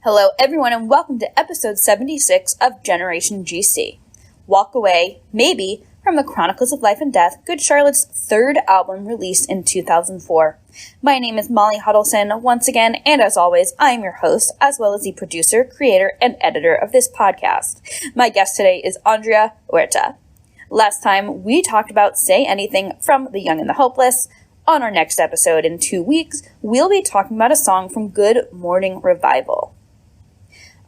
Hello everyone and welcome to episode 76 of Generation GC. Walk Away, Maybe, from the Chronicles of Life and Death, Good Charlotte's third album released in 2004. My name is Molly Hudelson once again, and as always, I am your host, as well as the producer, creator, and editor of this podcast. My guest today is Andrea Huerta. Last time, we talked about Say Anything from The Young and the Hopeless. On our next episode in 2 weeks, we'll be talking about a song from Good Morning Revival.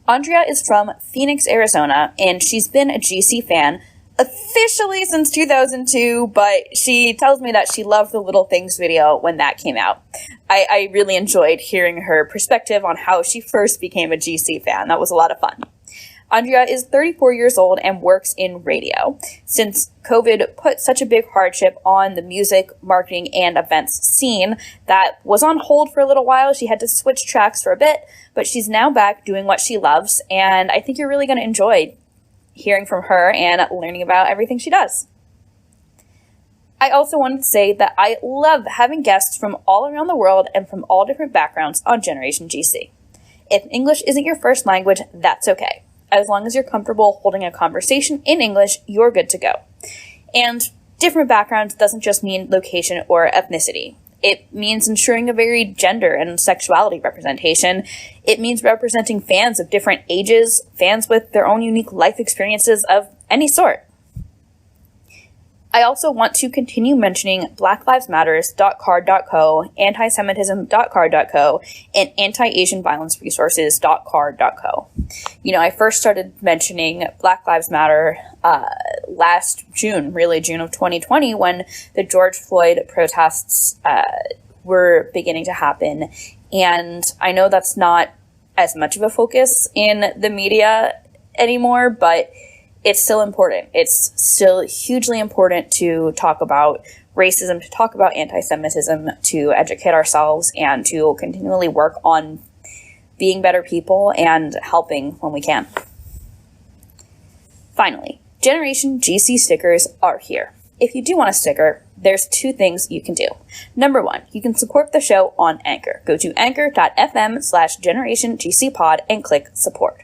Andrea is from Phoenix, Arizona, and she's been a GC fan officially since 2002, but she tells me that she loved the Little Things video when that came out. I really enjoyed hearing her perspective on how she first became a GC fan. That was a lot of fun. Andrea is 34 years old and works in radio. Since COVID put such a big hardship on the music, marketing, and events scene that was on hold for a little while, she had to switch tracks for a bit, but she's now back doing what she loves, and I think you're really going to enjoy hearing from her and learning about everything she does. I also wanted to say that I love having guests from all around the world and from all different backgrounds on Generation GC. If English isn't your first language, that's okay. As long as you're comfortable holding a conversation in English, you're good to go. And different backgrounds doesn't just mean location or ethnicity. It means ensuring a varied gender and sexuality representation. It means representing fans of different ages, fans with their own unique life experiences of any sort. I also want to continue mentioning blacklivesmatters.card.co, antisemitism.card.co, and anti-Asian-violence-resources.card.co. You know, I first started mentioning Black Lives Matter last June, June of 2020, when the George Floyd protests were beginning to happen. And I know that's not as much of a focus in the media anymore, but it's still important. It's still hugely important to talk about racism, to talk about anti-Semitism, to educate ourselves, and to continually work on being better people and helping when we can. Finally, Generation GC stickers are here. If you do want a sticker, there's 2 things you can do. Number 1, you can support the show on Anchor. Go to anchor.fm/generationgcpod and click support.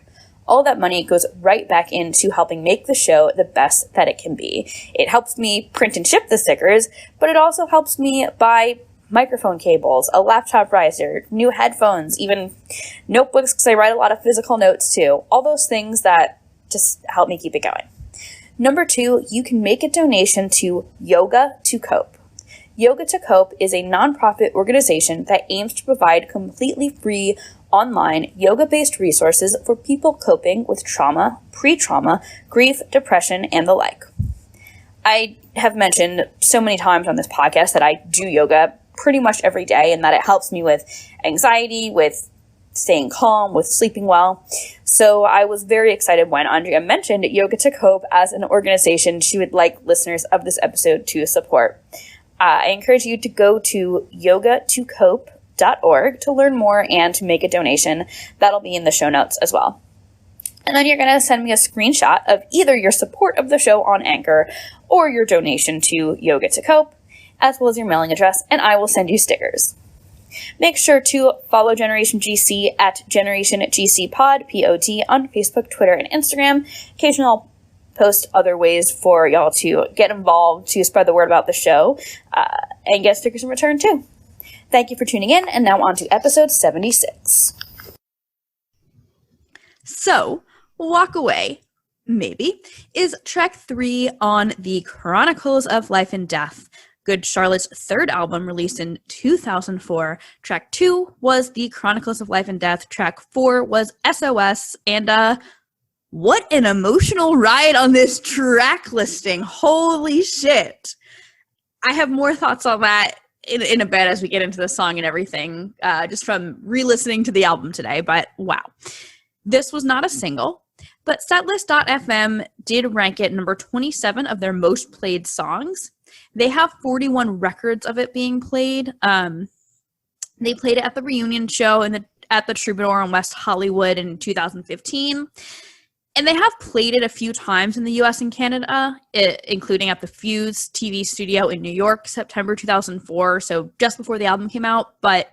All that money goes right back into helping make the show the best that it can be. It helps me print and ship the stickers, but it also helps me buy microphone cables, a laptop riser, new headphones, even notebooks, because I write a lot of physical notes too. All those things that just help me keep it going. Number 2, you can make a donation to Yoga to Cope. Yoga to Cope is a nonprofit organization that aims to provide completely free online yoga-based resources for people coping with trauma, pre-trauma, grief, depression, and the like. I have mentioned so many times on this podcast that I do yoga pretty much every day and that it helps me with anxiety, with staying calm, with sleeping well. So I was very excited when Andrea mentioned Yoga to Cope as an organization she would like listeners of this episode to support. I encourage you to go to yogatocope.org to learn more and to make a donation. That'll be in the show notes as well. And then you're going to send me a screenshot of either your support of the show on Anchor or your donation to Yoga to Cope, as well as your mailing address, and I will send you stickers. Make sure to follow Generation GC at Generation GC Pod, P-O-D, on Facebook, Twitter, and Instagram. Occasionally I'll post other ways for y'all to get involved, to spread the word about the show, and get stickers in return too. Thank you for tuning in, and now on to episode 76. So, Walk Away, Maybe, is track 3 on the Chronicles of Life and Death, Good Charlotte's third album released in 2004. Track 2 was the Chronicles of Life and Death. Track 4 was SOS, and what an emotional ride on this track listing. Holy shit. I have more thoughts on that in a bit as we get into the song and everything, just from re-listening to the album today, but wow. This was not a single, but Setlist.fm did rank it number 27 of their most played songs. They have 41 records of it being played. They played it at the reunion show at the Troubadour in West Hollywood in 2015. And they have played it a few times in the US and Canada, including at the Fuse TV studio in New York, September 2004, so just before the album came out. But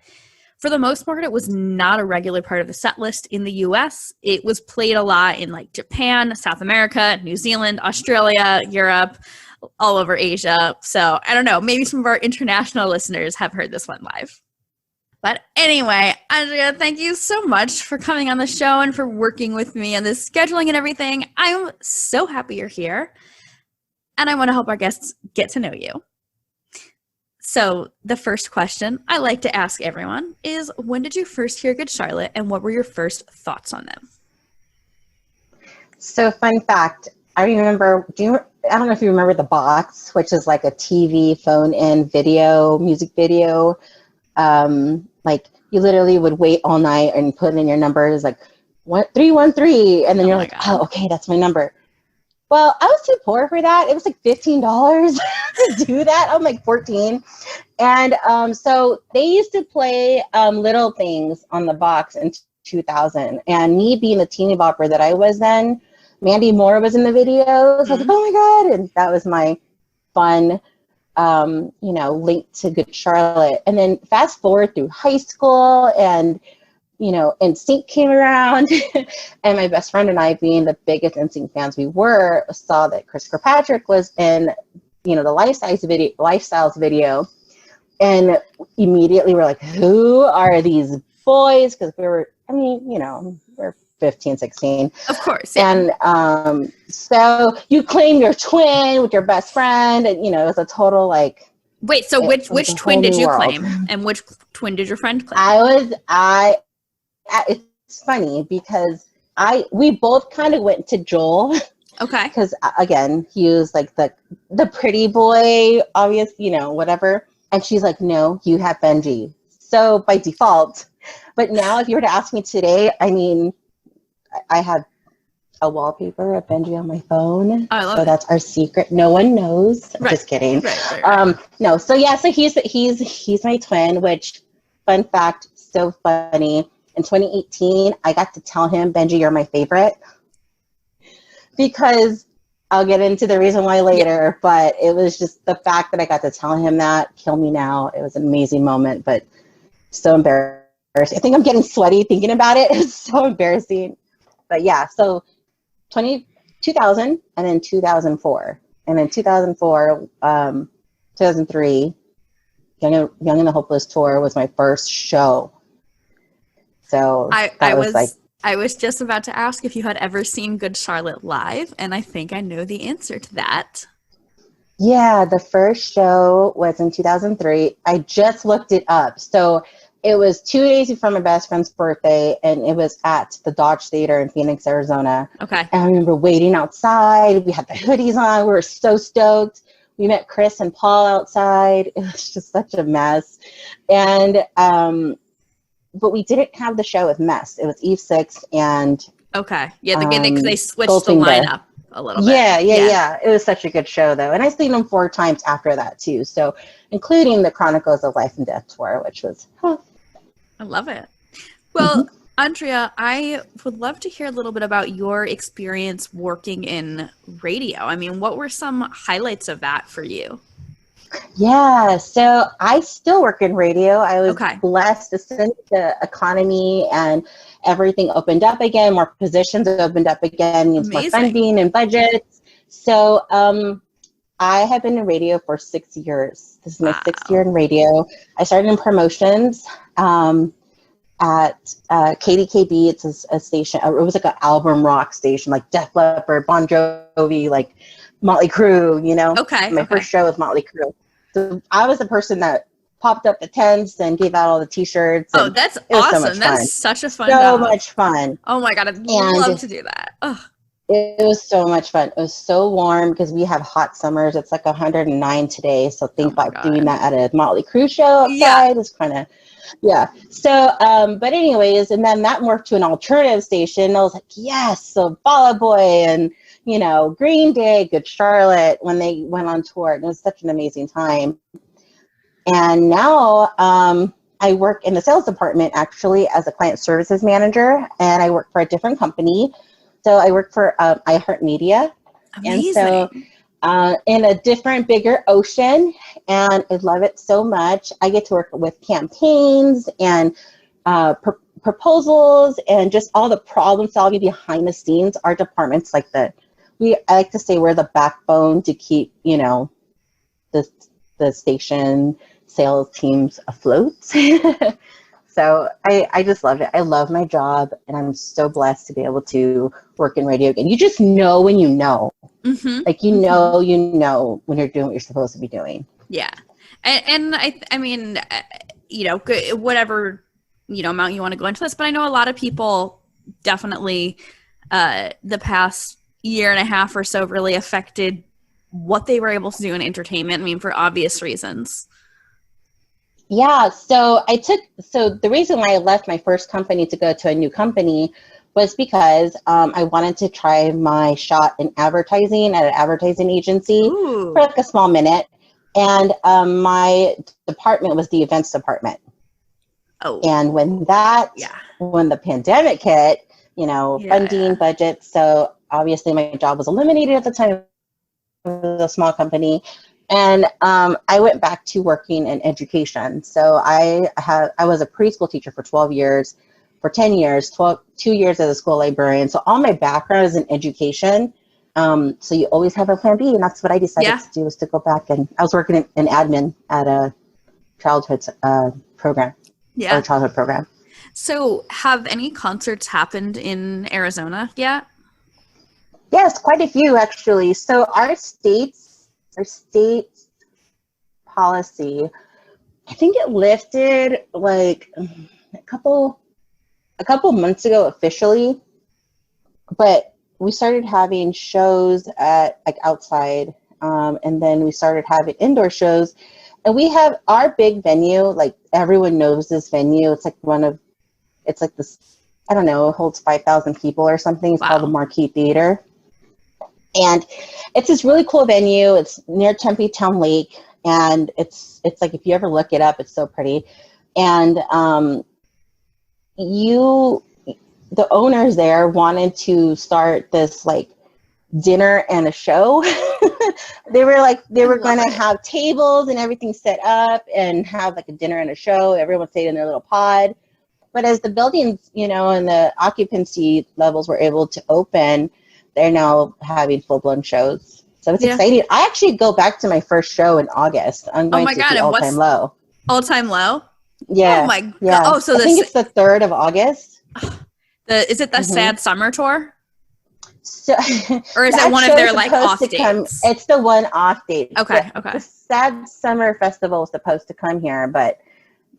for the most part, it was not a regular part of the set list in the US. It was played a lot in like Japan, South America, New Zealand, Australia, Europe, all over Asia. So I don't know, maybe some of our international listeners have heard this one live. But anyway, Andrea, thank you so much for coming on the show and for working with me on this scheduling and everything. I'm so happy you're here. And I want to help our guests get to know you. So the first question I like to ask everyone is, when did you first hear Good Charlotte and what were your first thoughts on them? So fun fact, I remember, I don't know if you remember The Box, which is like a TV phone-in video, music video. Like you literally would wait all night and put in your numbers like 313, and then you're like, God. Oh, okay, that's my number. Well, I was too poor for that. It was like $15 to do that. I'm like 14. And so they used to play Little Things on The Box in 2000. And me being the teeny bopper that I was then, Mandy Moore was in the videos. I was like, oh my God. And that was my fun, link to Good Charlotte. And then fast forward through high school and NSYNC came around and my best friend and I, being the biggest NSYNC fans we were, saw that Chris Kirkpatrick was in, the Lifestyles video. And immediately we're like, who are these boys? Because we're 15, 16. Of course. Yeah. And so you claim your twin with your best friend and, it was a total like. Wait, so which twin did you claim? And which twin did your friend claim? It's funny because we both kind of went to Joel. Okay. Because again, he was like the pretty boy, obvious, whatever. And she's like, no, you have Benji. So by default. But now if you were to ask me today, I have a wallpaper of Benji on my phone. I love so it. That's our secret. No one knows. Right. Just kidding. Right. No. So yeah. So he's my twin. Which, fun fact, so funny. In 2018, I got to tell him, Benji, you're my favorite. Because I'll get into the reason why later, but it was just the fact that I got to tell him that. Kill me now. It was an amazing moment, but so embarrassing. I think I'm getting sweaty thinking about it. It's so embarrassing. But yeah, so 2000 and then 2004. And then 2004, 2003, Young and the Hopeless Tour was my first show. So I was just about to ask if you had ever seen Good Charlotte live, and I think I know the answer to that. Yeah, the first show was in 2003. I just looked it up. So it was 2 days before my best friend's birthday, and it was at the Dodge Theater in Phoenix, Arizona. Okay. And I remember waiting outside. We had the hoodies on. We were so stoked. We met Chris and Paul outside. It was just such a mess. And but we didn't have the show with Mess. It was Eve 6 and okay. Yeah, they switched the lineup a little bit. Yeah. It was such a good show though. And I've seen them 4 times after that too. So including the Chronicles of Life and Death tour, which was I love it. Well, Andrea, I would love to hear a little bit about your experience working in radio. What were some highlights of that for you? Yeah, so I still work in radio. I was okay. blessed as soon as the economy and everything opened up again, more positions opened up again, means more funding and budgets. So I have been in radio for 6 years. This is my 6th year in radio. I started in promotions at KDKB. It's a station. It was like an album rock station, like Def Leppard, Bon Jovi, like Motley Crue, Okay. My first show was Motley Crue. So I was the person that popped up the tents and gave out all the T-shirts. Oh, that's awesome. That's such a fun job. So much fun. Oh my God, I'd love to do that. Ugh. It was so much fun. It was so warm because we have hot summers. It's like 109 today. So think about doing that at a Motley Crue show outside. It's kind of, So, but anyways, and then that morphed to an alternative station. I was like, yes. So Fall Out Boy and, Green Day, Good Charlotte, when they went on tour. And it was such an amazing time. And now I work in the sales department, actually, as a client services manager. And I work for a different company. So I work for iHeartMedia. Amazing. And so in a different, bigger ocean, and I love it so much. I get to work with campaigns and proposals and just all the problem solving behind the scenes. Our department's like I like to say we're the backbone to keep, the station sales teams afloat. So I just love it. I love my job, and I'm so blessed to be able to work in radio again. You just know when you know. Mm-hmm. Like, you know when you're doing what you're supposed to be doing. Yeah. And I mean, whatever, amount you want to go into this, but I know a lot of people definitely the past year and a half or so really affected what they were able to do in entertainment. I mean, for obvious reasons. Yeah. So the reason why I left my first company to go to a new company was because I wanted to try my shot in advertising at an advertising agency. Ooh. For like a small minute. And my department was the events department. Oh. And when the pandemic hit, funding, budget. So obviously my job was eliminated at the time. It was a small company. And I went back to working in education. So I was a preschool teacher for 12 years. For 10 years, 2 years as a school librarian. So all my background is in education. So you always have a plan B, and that's what I decided to do, was to go back. And I was working in admin at a childhood program. Yeah. Or childhood program. So have any concerts happened in Arizona yet? Yes, quite a few actually. So our state policy, I think it lifted like a couple months ago officially, but we started having shows at like outside, and then we started having indoor shows, and we have our big venue. Like, everyone knows this venue. It's like this, I don't know, it holds 5,000 people or something. It's called the Marquee Theater, and it's this really cool venue. It's near Tempe Town Lake, and it's like, if you ever look it up, it's so pretty. And the owners there wanted to start this like dinner and a show. they were going to have tables and everything set up and have like a dinner and a show. Everyone stayed in their little pod. But as the buildings, and the occupancy levels were able to open, they're now having full-blown shows. So it's exciting. I actually go back to my first show in August. I'm going to see All Time Low. All Time Low? Yeah. Oh my God. Yeah. Oh, so I think it's the 3rd of August. Is it the Sad Summer tour? So, or is it one of their like off dates? It's the one off date. Okay. The Sad Summer Festival was supposed to come here, but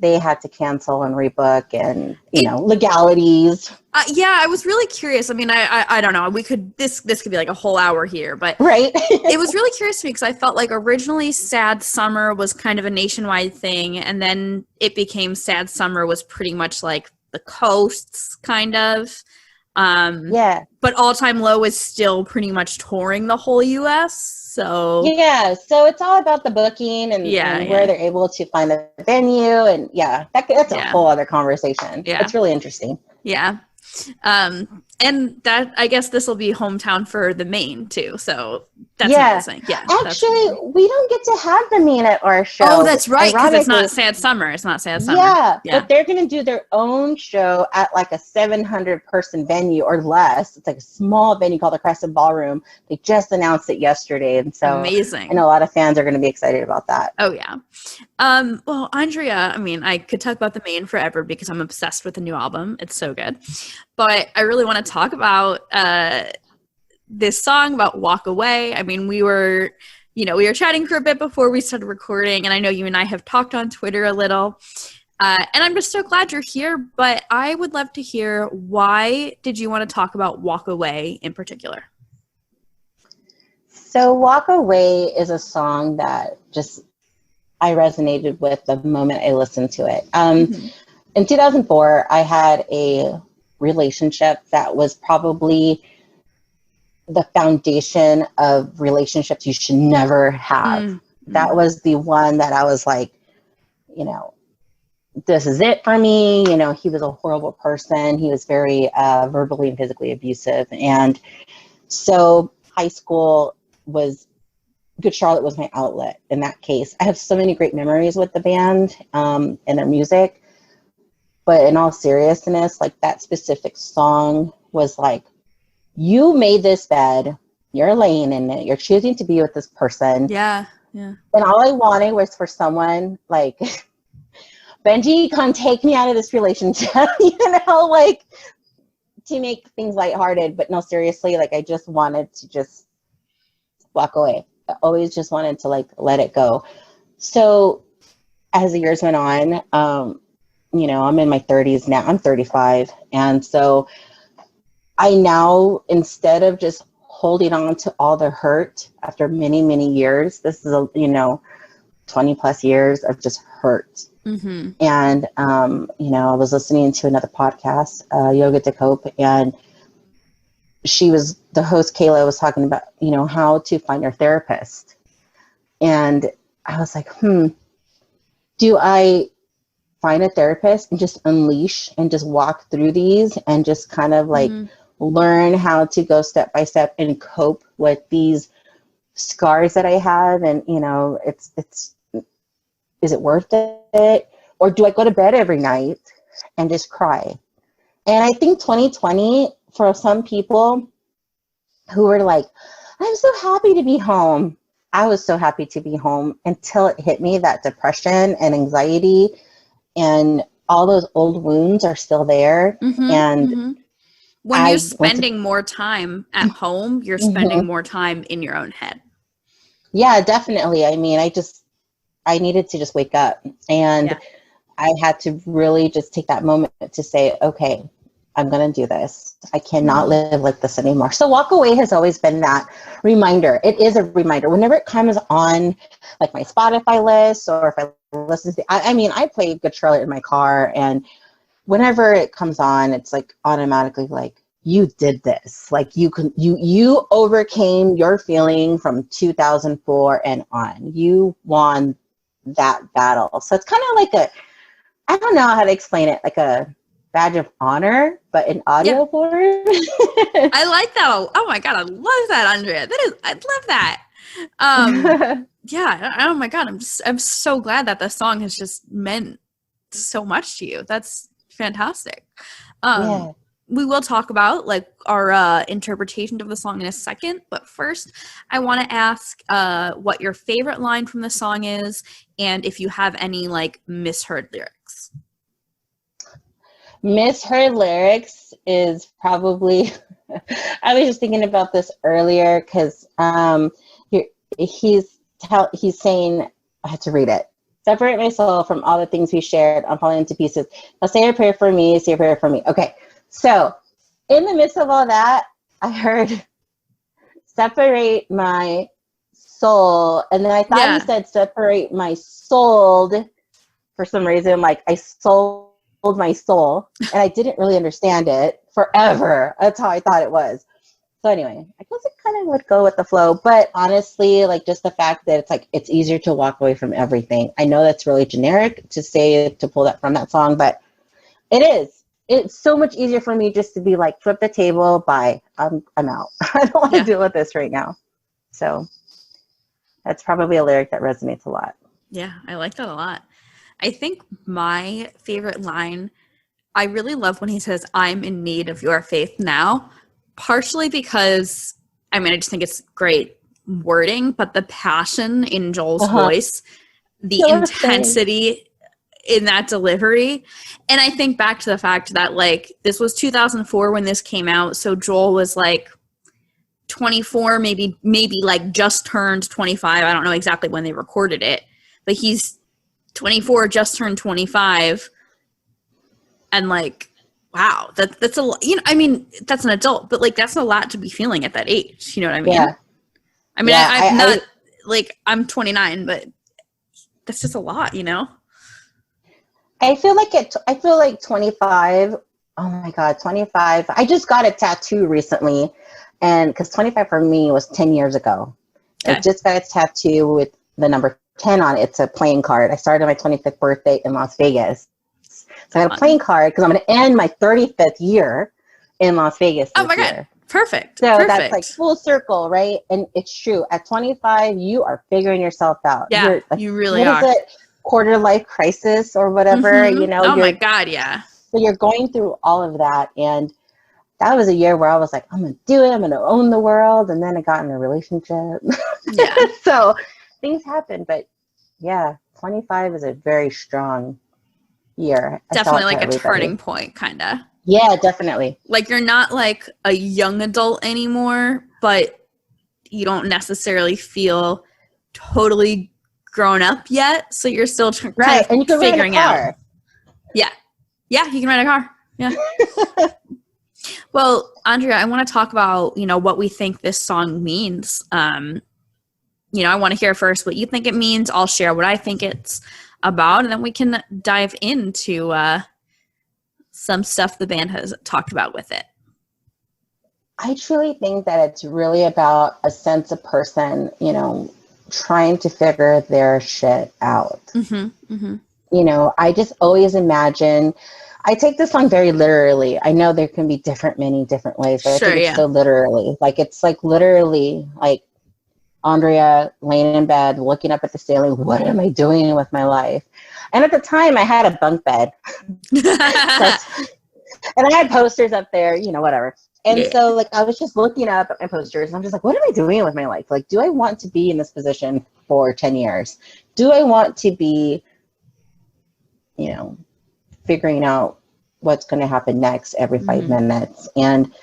they had to cancel and rebook, and legalities. Yeah, I was really curious. I mean, I don't know. This could be like a whole hour here, but right. It was really curious to me because I felt like originally Sad Summer was kind of a nationwide thing, and then it became Sad Summer was pretty much like the coasts, kind of. But All Time Low is still pretty much touring the whole U.S. So so it's all about the booking and where they're able to find the venue, and that's a whole other conversation. Yeah, it's really interesting. Yeah. And that, I guess this will be hometown for the Maine too. So that's amazing. Yeah. Actually, we don't get to have the Maine at our show. Oh, that's right. Because it's not Sad Summer. It's not Sad Summer. Yeah. But they're going to do their own show at like a 700 person venue or less. It's like a small venue called the Crescent Ballroom. They just announced it yesterday. And so amazing. I know a lot of fans are going to be excited about that. Oh yeah. Well, Andrea, I mean, I could talk about the Maine forever because I'm obsessed with the new album. It's so good. But I really want to talk about this song, about Walk Away. I mean, we were chatting for a bit before we started recording, and I know you and I have talked on Twitter a little. And I'm just so glad you're here, but I would love to hear, why did you want to talk about Walk Away in particular? So Walk Away is a song that just I resonated with the moment I listened to it. In 2004, I had a relationship that was probably the foundation of relationships you should never have. That was the one that I was like, this is it for me. He was a horrible person. He was very verbally and physically abusive. And so high school was Good Charlotte was my outlet in that case. I have so many great memories with the band and their music. But in all seriousness, like that specific song was like, you made this bed, you're laying in it, you're choosing to be with this person. Yeah, yeah. And all I wanted was for someone like, Benji, come take me out of this relationship, like to make things lighthearted. But no, seriously, like I just wanted to just walk away. I always just wanted to like let it go. So as the years went on, I'm in my 30s now. I'm 35. And so I now, instead of just holding on to all the hurt after many, many years, this is, 20 plus years of just hurt. Mm-hmm. And, I was listening to another podcast, Yoga to Cope, and the host, Kayla, was talking about, how to find your therapist. And I was like, do I find a therapist and just unleash and just walk through these and just kind of like learn how to go step by step and cope with these scars that I have? And, is it worth it? Or do I go to bed every night and just cry? And I think 2020, for some people who were like, I'm so happy to be home. I was so happy to be home until it hit me that depression and anxiety and all those old wounds are still there. And when you're spending more time at home, you're spending more time in your own head. Yeah, definitely. I mean, I needed to just wake up, and I had to really just take that moment to say, okay, I'm going to do this. I cannot live like this anymore. So Walk Away has always been that reminder. It is a reminder. Whenever it comes on like my Spotify list, or if I listen to, I play Good Charlotte in my car, and whenever it comes on, it's like automatically like, you did this. Like you overcame your feeling from 2004 and on. You won that battle. So it's kind of like I don't know how to explain it, like a badge of honor, but in audio form. I like that. Oh my God, I love that, Andrea. I love that. Oh my God, I'm so glad that the song has just meant so much to you. That's fantastic. We will talk about like our interpretation of the song in a second, but first I want to ask what your favorite line from the song is, and if you have any like misheard lyrics. Misheard lyrics is probably, I was just thinking about this earlier because he's saying, I had to read it. Separate my soul from all the things we shared. I'm falling into pieces. Now say a prayer for me, say a prayer for me. Okay, so in the midst of all that, I heard separate my soul. And then I thought he said separate my soul for some reason, like I sold my soul, and I didn't really understand it forever. That's how I thought it was. So anyway, I guess it kind of would go with the flow, but honestly, like just the fact that it's easier to walk away from everything. I know that's really generic to pull that from that song, but it is. It's so much easier for me just to be like, flip the table, bye, I'm out. I don't want to deal with this right now. So that's probably a lyric that resonates a lot. Yeah, I like that a lot. I think my favorite line, I really love when he says, I'm in need of your faith now, partially because, I just think it's great wording, but the passion in Joel's voice, the intensity in that delivery. And I think back to the fact that, like, this was 2004 when this came out, so Joel was, like, 24, maybe like, just turned 25. I don't know exactly when they recorded it, but he's 24, just turned 25, and like, wow, that's a lot. That's an adult, but like that's a lot to be feeling at that age. You know what I mean? Yeah. I'm not like I'm 29, but that's just a lot, I feel like 25. Oh my God, 25. I just got a tattoo recently, and because 25 for me was 10 years ago. Okay. I just got a tattoo with the number 10 on it. It's a playing card. I started my 25th birthday in Las Vegas. So I got a playing card because I'm going to end my 35th year in Las Vegas this year. Perfect. So Perfect. that's like full circle, right? And it's true. At 25, you are figuring yourself out. Yeah, You're, like, you really what are. is it? Quarter life crisis or whatever, you know? Oh my God, yeah. So you're going through all of that. And that was a year where I was like, I'm going to do it. I'm going to own the world. And then I got in a relationship. Yeah. So things happen. But yeah, 25 is a very strong year. Definitely like a turning point, kind of. Yeah, definitely. Like you're not like a young adult anymore, but you don't necessarily feel totally grown up yet. So you're still kind of and you can figuring rent a car. out. Yeah. Yeah, you can rent a car. Yeah. Well, Andrea, I want to talk about, you know, what we think this song means. You know, I want to hear first what you think it means. I'll share what I think it's about, and then we can dive into some stuff the band has talked about with it. I truly think that it's really about a sense of person, you know, trying to figure their shit out. You know, I just always imagine, I take this song very literally. I know there can be many different ways, but I think it's so literally. Like, it's like literally like Andrea laying in bed, looking up at the ceiling. What am I doing with my life? And at the time, I had a bunk bed. And I had posters up there, you know, whatever. And so, like, I was just looking up at my posters, and I'm just like, what am I doing with my life? Like, do I want to be in this position for 10 years? Do I want to be, you know, figuring out what's going to happen next every 5 minutes? And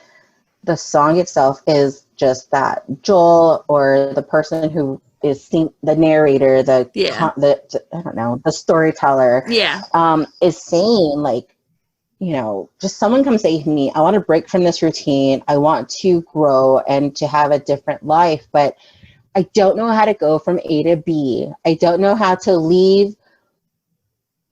the song itself is just that. Joel, or the person who is the narrator, I don't know, the storyteller, is saying, like, you know, just someone come save me. I want to break from this routine. I want to grow and to have a different life, but I don't know how to go from A to B. I don't know how to leave,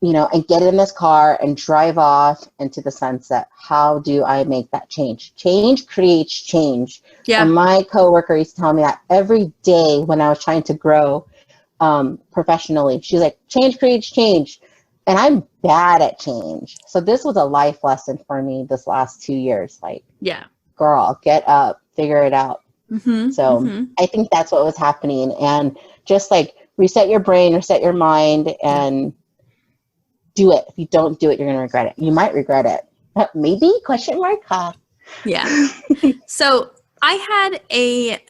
you know, and get in this car and drive off into the sunset. How do I make that change? Change creates change. Yeah. And my coworker used to tell me that every day when I was trying to grow professionally. She's like, change creates change. And I'm bad at change. So this was a life lesson for me this last 2 years. Like, girl, get up, figure it out. I think that's what was happening. And just like reset your brain, reset your mind, and do it. If you don't do it, you're going to regret it. You might regret it. Maybe? Question mark? Huh? Yeah. So I had a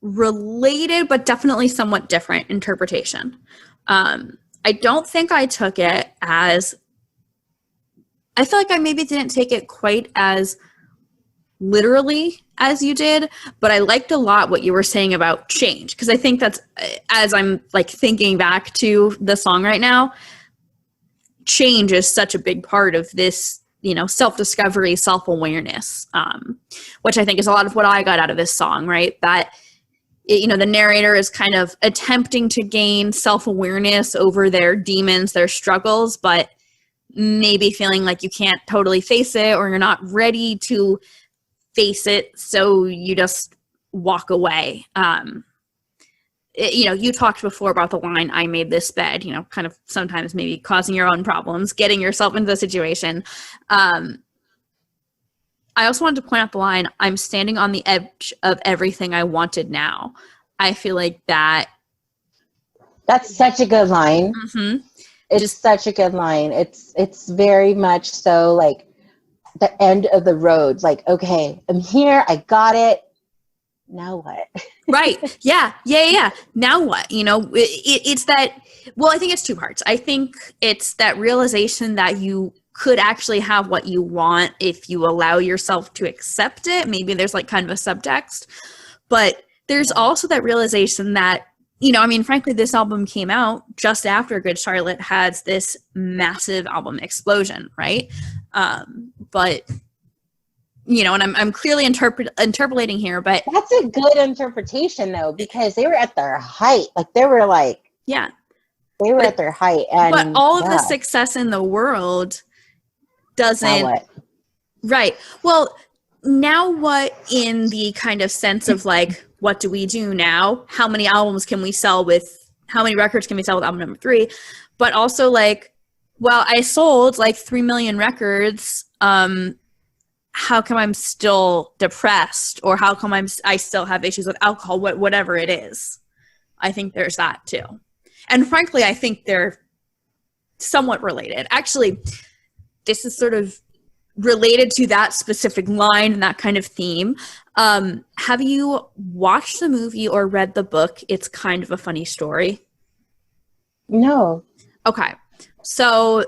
related, but definitely somewhat different interpretation. I don't think I took it as, I feel like I maybe didn't take it quite as literally as you did, but I liked a lot what you were saying about change, because I think that's, as I'm like thinking back to the song right now, change is such a big part of this, you know, self-discovery, self-awareness, which I think is a lot of what I got out of this song, right? That, you know, the narrator is kind of attempting to gain self-awareness over their demons, their struggles, but maybe feeling like you can't totally face it, or you're not ready to face it, so you just walk away. You know, you talked before about the line, I made this bed, you know, kind of sometimes maybe causing your own problems, getting yourself into the situation. I also wanted to point out the line, I'm standing on the edge of everything I wanted now. I feel like that's such a good line. It's such a good line. It's very much so like the end of the road. Like, okay, I'm here. I got it. Now what? Right. Yeah. Now what? You know, it's that, well, I think it's two parts. I think it's that realization that you could actually have what you want if you allow yourself to accept it. Maybe there's like kind of a subtext, but there's also that realization that, you know, I mean, frankly, this album came out just after Good Charlotte has this massive album explosion, right? But, you know, and I'm clearly interpolating here, but that's a good interpretation though, because they were at their height. Like they were like, they were at their height. And but all of the success in the world doesn't, right. Well, now what, in the kind of sense of like, what do we do now? How many albums can we sell with, how many records can we sell with album number 3? But also like, well, I sold like 3 million records, how come I'm still depressed, or how come I still have issues with alcohol, whatever it is. I think there's that too. And frankly, I think they're somewhat related. Actually, this is sort of related to that specific line and that kind of theme. Have you watched the movie or read the book, It's Kind of a Funny Story? No. Okay. So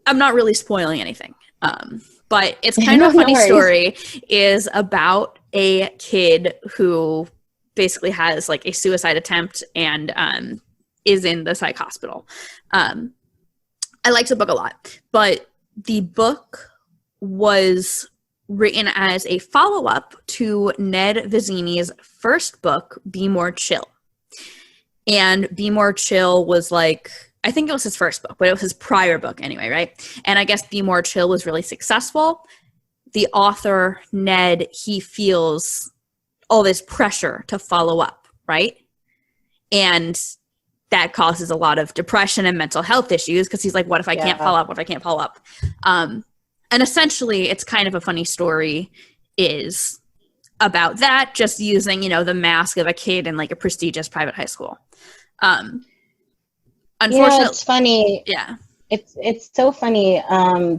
I'm not really spoiling anything. But It's Kind of a Funny Story is about a kid who basically has like a suicide attempt and is in the psych hospital. I liked the book a lot, but the book was written as a follow-up to Ned Vizzini's first book, Be More Chill. And Be More Chill was like, I think it was his first book, but it was his prior book anyway, right? And I guess Be More Chill was really successful. The author, Ned, he feels all this pressure to follow up, right? And that causes a lot of depression and mental health issues because he's like, what if I can't follow up? What if I can't follow up? And essentially, It's Kind of a Funny Story is about that, just using, you know, the mask of a kid in like a prestigious private high school. Unfortunately, it's funny. Yeah. It's so funny.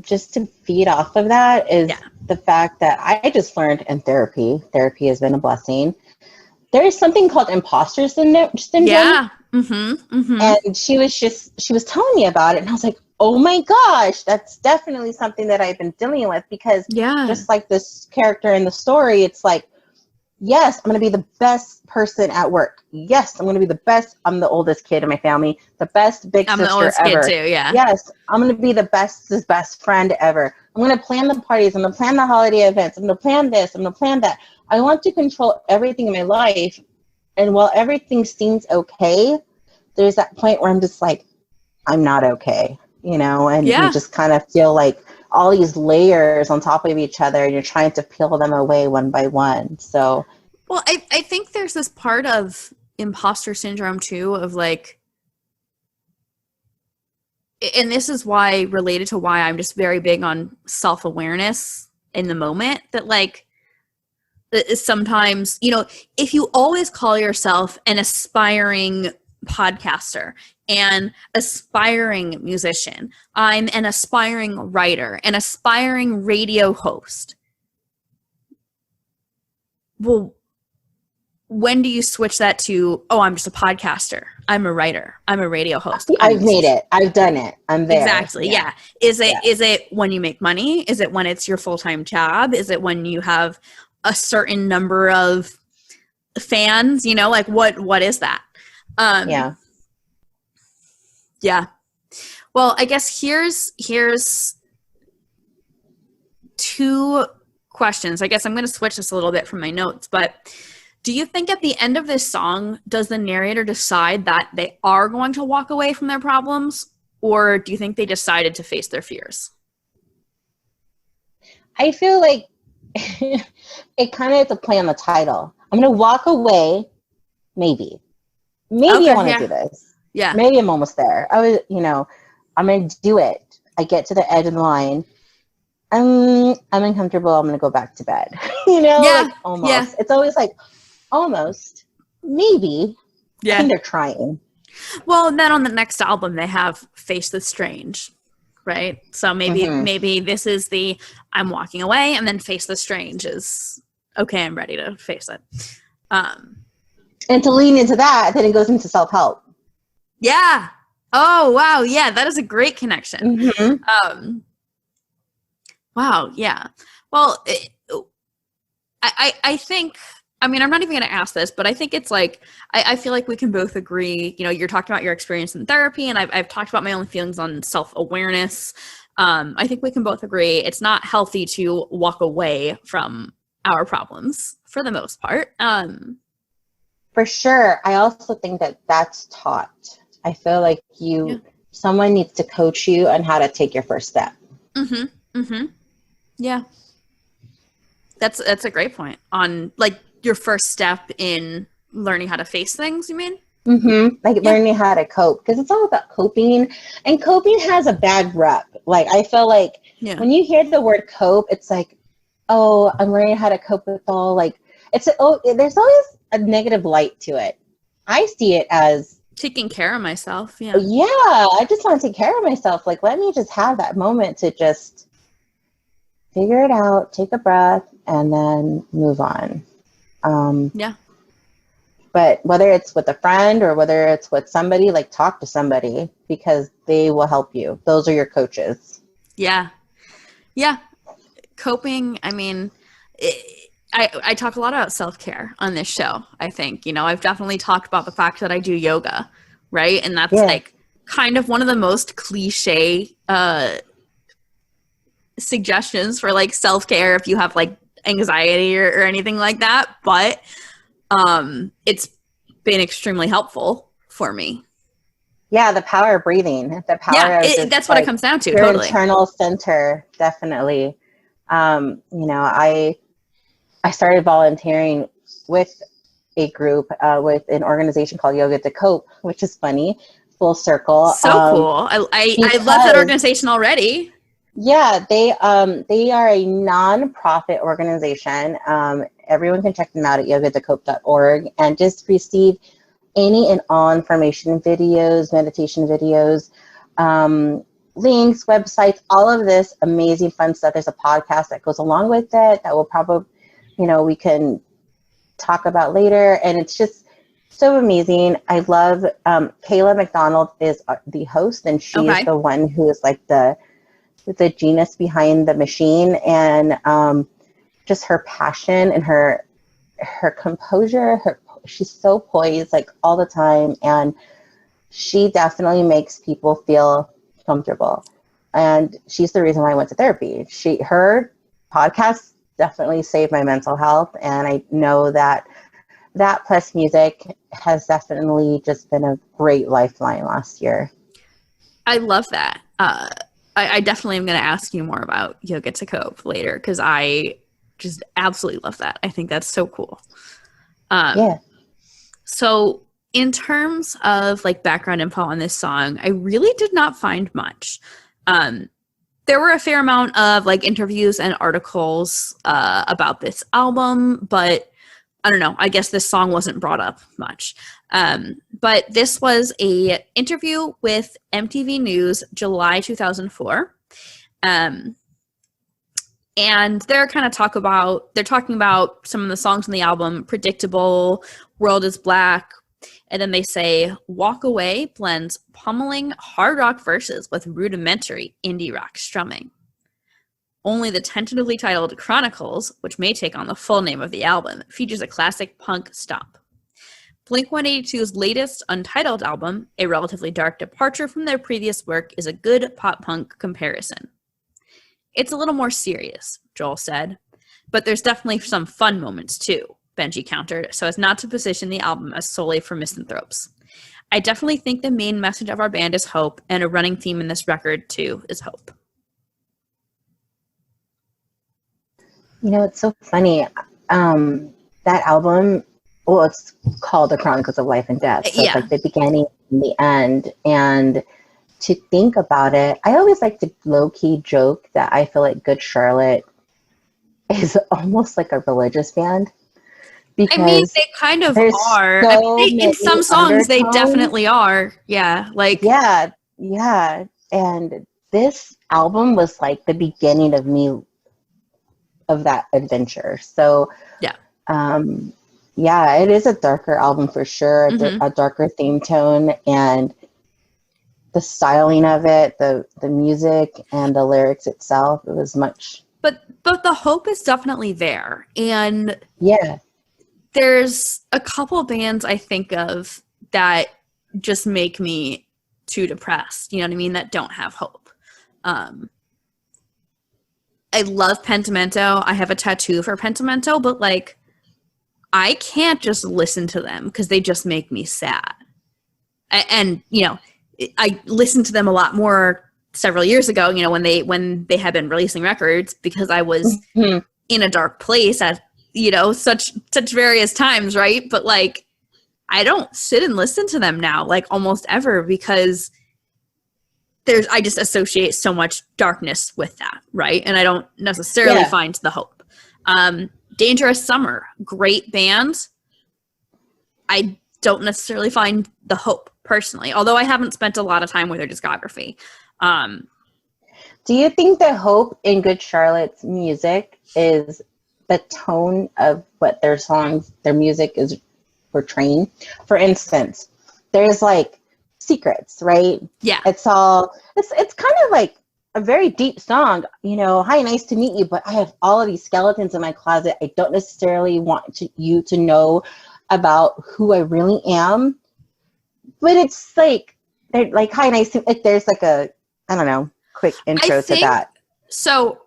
Just to feed off of that is the fact that I just learned in therapy. Therapy has been a blessing. There is something called Imposter Syndrome. Yeah. Mm-hmm. Mm-hmm. And she was telling me about it, and I was like, oh my gosh, that's definitely something that I've been dealing with, because just like this character in the story, it's like, yes, I'm going to be the best person at work. Yes, I'm going to be the best. I'm the oldest kid in my family, the best big sister ever. I'm the oldest kid too, yeah. Yes, I'm going to be the best friend ever. I'm going to plan the parties. I'm going to plan the holiday events. I'm going to plan this. I'm going to plan that. I want to control everything in my life. And while everything seems okay, there's that point where I'm just like, I'm not okay, you know? And you just kind of feel like all these layers on top of each other, and you're trying to peel them away one by one. So, well, I think there's this part of imposter syndrome too, of like, and this is why, related to why I'm just very big on self-awareness in the moment, that like, sometimes, you know, if you always call yourself an aspiring podcaster, an aspiring musician, I'm an aspiring writer, an aspiring radio host. Well, when do you switch that to, oh, I'm just a podcaster, I'm a writer, I'm a radio host? I've made it. I've done it. I'm there. Exactly. Yeah. Is it when you make money? Is it when it's your full-time job? Is it when you have a certain number of fans? You know, like what is that? Yeah. Well, I guess here's two questions. I guess I'm going to switch this a little bit from my notes, but do you think at the end of this song, does the narrator decide that they are going to walk away from their problems, or do you think they decided to face their fears? I feel like it kind of has to play on the title. I'm going to walk away, maybe. Maybe I want to do this. Yeah. Maybe I'm almost there. I'm going to do it. I get to the edge of the line. I'm uncomfortable. I'm going to go back to bed. Like almost. Yeah. It's always like, almost, maybe. Yeah. I think they're trying. Well, then on the next album, they have Face the Strange, right? So maybe this is the I'm walking away, and then Face the Strange is, okay, I'm ready to face it. And to lean into that, then it goes into self-help. Yeah. Oh, wow. Yeah, that is a great connection. Mm-hmm. Wow. Yeah. Well, I think, I mean, I'm not even going to ask this, but I think it's like, I feel like we can both agree, you're talking about your experience in therapy, and I've talked about my own feelings on self-awareness. I think we can both agree it's not healthy to walk away from our problems for the most part. For sure. I also think that that's taught. I feel like someone needs to coach you on how to take your first step. Mm-hmm. Mm-hmm. Yeah. That's a great point on like your first step in learning how to face things, you mean? Mm-hmm. Like learning how to cope, because it's all about coping, and coping has a bad rep. Like I feel like when you hear the word cope, it's like, oh, I'm learning how to cope with all, like, there's always a negative light to it. I see it as taking care of myself. Yeah. Yeah, I just want to take care of myself. Like, let me just have that moment to just figure it out, take a breath, and then move on. Yeah. But whether it's with a friend or whether it's with somebody, like, talk to somebody because they will help you. Those are your coaches. Yeah. Yeah. Coping, I mean, I talk a lot about self-care on this show, I think. You know, I've definitely talked about the fact that I do yoga, right? And that's like kind of one of the most cliche suggestions for like self-care if you have like anxiety or anything like that. But it's been extremely helpful for me. Yeah, the power of breathing. The power of just, that's what it comes down to. Your totally. Internal center, definitely. You know, I started volunteering with a group with an organization called Yoga to Cope, which is funny. Full circle. So cool. I love that organization already. Yeah, they are a non-profit organization. Everyone can check them out at yogatocope.org and just receive any and all information, videos, meditation videos, links, websites, all of this amazing fun stuff. There's a podcast that goes along with it that will probably, you know, we can talk about later. And it's just so amazing. I love Kayla McDonald is the host, and she is the one who is like the genius behind the machine, and just her passion and her composure, she's so poised like all the time, and she definitely makes people feel comfortable. And she's the reason why I went to therapy. Her podcast definitely saved my mental health, and I know that plus music has definitely just been a great lifeline last year. I love that. I definitely am going to ask you more about Yoga to Cope later because I just absolutely love that. I think that's so cool. Yeah. So in terms of like background info on this song, I really did not find much. There were a fair amount of like interviews and articles about this album, but I don't know. I guess this song wasn't brought up much. But this was a interview with MTV News, July 2004. And they're talking about some of the songs on the album, Predictable, World is Black. And then they say, Walk Away blends pummeling hard rock verses with rudimentary indie rock strumming. Only the tentatively titled Chronicles, which may take on the full name of the album, features a classic punk stomp. Blink-182's latest Untitled album, a relatively dark departure from their previous work, is a good pop-punk comparison. It's a little more serious, Joel said, but there's definitely some fun moments too, Benji countered, so as not to position the album as solely for misanthropes. I definitely think the main message of our band is hope, and a running theme in this record too is hope. You know, it's so funny. That album, well, it's called The Chronicles of Life and Death. So It's like the beginning and the end. And to think about it, I always like to low-key joke that I feel like Good Charlotte is almost like a religious band. Because I mean, they kind of are. So in some songs, they definitely are. Yeah. Yeah. And this album was like the beginning of that adventure. So it is a darker album for sure, a darker theme tone, and the styling of it, the music and the lyrics itself, it was much. But the hope is definitely there, and there's a couple bands I think of that just make me too depressed. You know what I mean? That don't have hope. I love Pentimento. I have a tattoo for Pentimento, but like, I can't just listen to them because they just make me sad. And you know, I listened to them a lot more several years ago, you know, when they had been releasing records, because I was in a dark place at, you know, such various times, right? But like, I don't sit and listen to them now, like almost ever, because I just associate so much darkness with that, right? And I don't necessarily find the hope. Dangerous Summer, great band. I don't necessarily find the hope personally, although I haven't spent a lot of time with their discography. Do you think the hope in Good Charlotte's music is the tone of what their songs, their music is portraying? For instance, there's like Secrets, right? Yeah. It's kind of like a very deep song, hi, nice to meet you, but I have all of these skeletons in my closet. I don't necessarily want you to know about who I really am. But it's like, they're like, hi, nice to, like, there's like a, I don't know, quick intro to that. So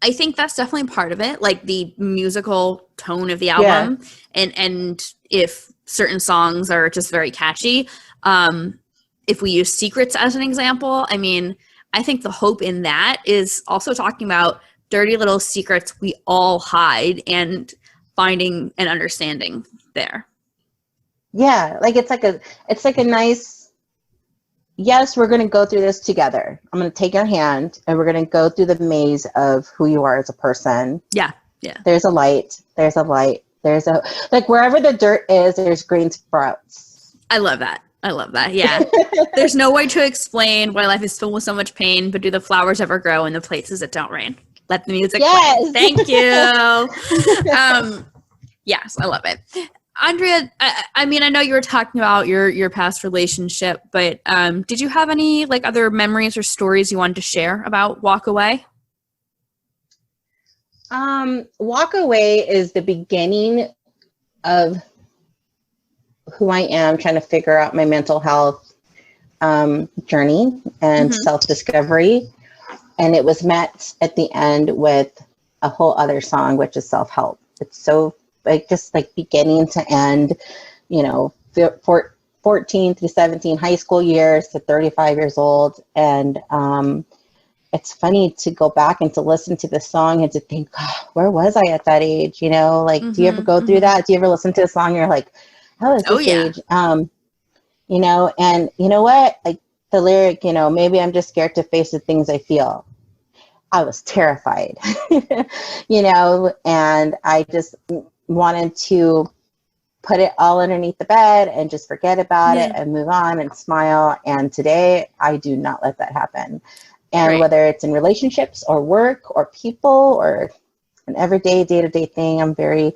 I think that's definitely part of it, like the musical tone of the album. Yeah. And if certain songs are just very catchy, if we use Secrets as an example, I mean, I think the hope in that is also talking about dirty little secrets we all hide and finding an understanding there. Yeah, like it's like a nice, yes, we're going to go through this together. I'm going to take your hand and we're going to go through the maze of who you are as a person. Yeah. Yeah. There's a light. There's a light. There's a, like, wherever the dirt is, there's green sprouts. I love that. Yeah. There's no way to explain why life is filled with so much pain, but do the flowers ever grow in the places that don't rain? Let the music play. Thank you. Yes, I love it. Andrea, I mean, I know you were talking about your past relationship, but did you have any like other memories or stories you wanted to share about Walk Away? Walk Away is the beginning of who I am, trying to figure out my mental health journey and self-discovery. And it was met at the end with a whole other song, which is Self-Help. It's so like just like beginning to end, 14 through 17 high school years to 35 years old. And it's funny to go back and to listen to the song and to think, oh, where was I at that age? Do you ever go through that? Do you ever listen to a song and you're like, I was this age? And you know what? Like the lyric, maybe I'm just scared to face the things I feel. I was terrified, and I just wanted to put it all underneath the bed and just forget about it and move on and smile. And today I do not let that happen. And whether it's in relationships or work or people or an everyday day-to-day thing, I'm a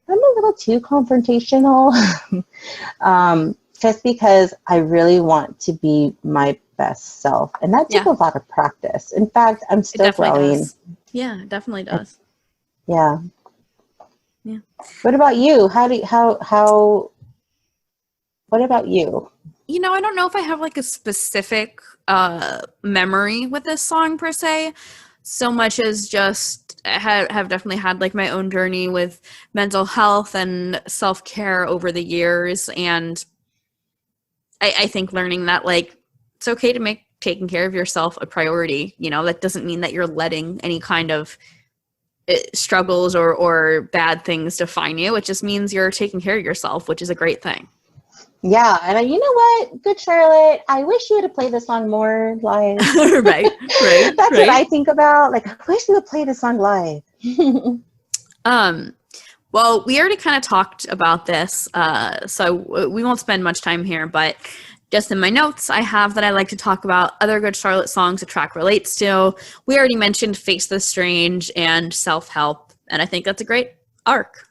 little too confrontational, just because I really want to be my best self. And that took a lot of practice. In fact, I'm still growing. Does. Yeah, it definitely does. Yeah. What about you? What about you? I don't know if I have like a specific memory with this song per se, so much as just have definitely had like my own journey with mental health and self-care over the years. And I think learning that like it's okay to make taking care of yourself a priority. That doesn't mean that you're letting any kind of struggles or bad things define you. It just means you're taking care of yourself, which is a great thing. Yeah, and you know what, Good Charlotte, I wish you would have played the song more live. right. That's what I think about. Like, I wish you would play the song live. Well, we already kind of talked about this, so we won't spend much time here, but just in my notes, I have that I like to talk about other Good Charlotte songs a track relates to. We already mentioned Face the Strange and Self-Help, and I think that's a great arc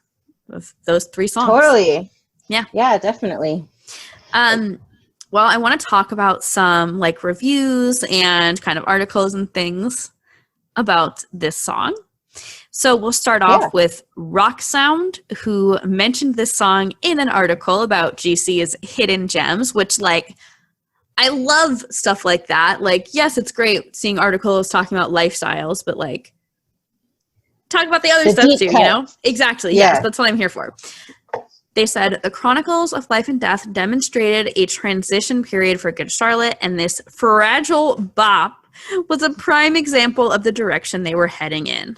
of those three songs. Totally. Yeah. Yeah, definitely. Well, I want to talk about some like reviews and kind of articles and things about this song. So we'll start off with Rock Sound, who mentioned this song in an article about GC's hidden gems, which like, I love stuff like that. Like, yes, it's great seeing articles talking about lifestyles, but like, talk about the other stuff too, Exactly. Yeah. Yes, that's what I'm here for. They said, the Chronicles of Life and Death demonstrated a transition period for Good Charlotte, and this fragile bop was a prime example of the direction they were heading in.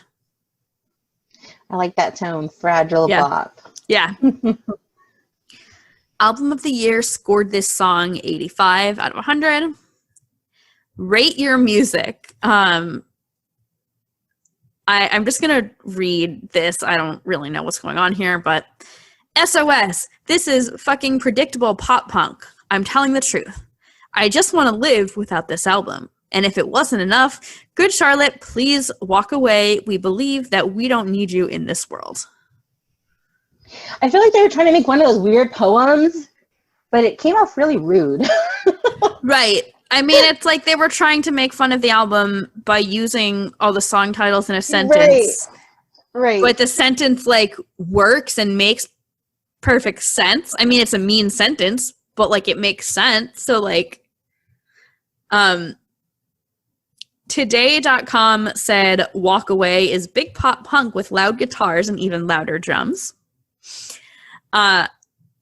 I like that tone, fragile bop. Yeah. Album of the Year scored this song 85 out of 100. Rate Your Music. I'm just going to read this. I don't really know what's going on here, but SOS, this is fucking predictable pop punk. I'm telling the truth. I just want to live without this album. And if it wasn't enough, Good Charlotte, please walk away. We believe that we don't need you in this world. I feel like they were trying to make one of those weird poems, but it came off really rude. Right. I mean, it's like they were trying to make fun of the album by using all the song titles in a sentence. Right. But the sentence, like, works and makes perfect sense. I mean, it's a mean sentence, but, like, it makes sense. So, like, Today.com said Walk Away is big pop punk with loud guitars and even louder drums.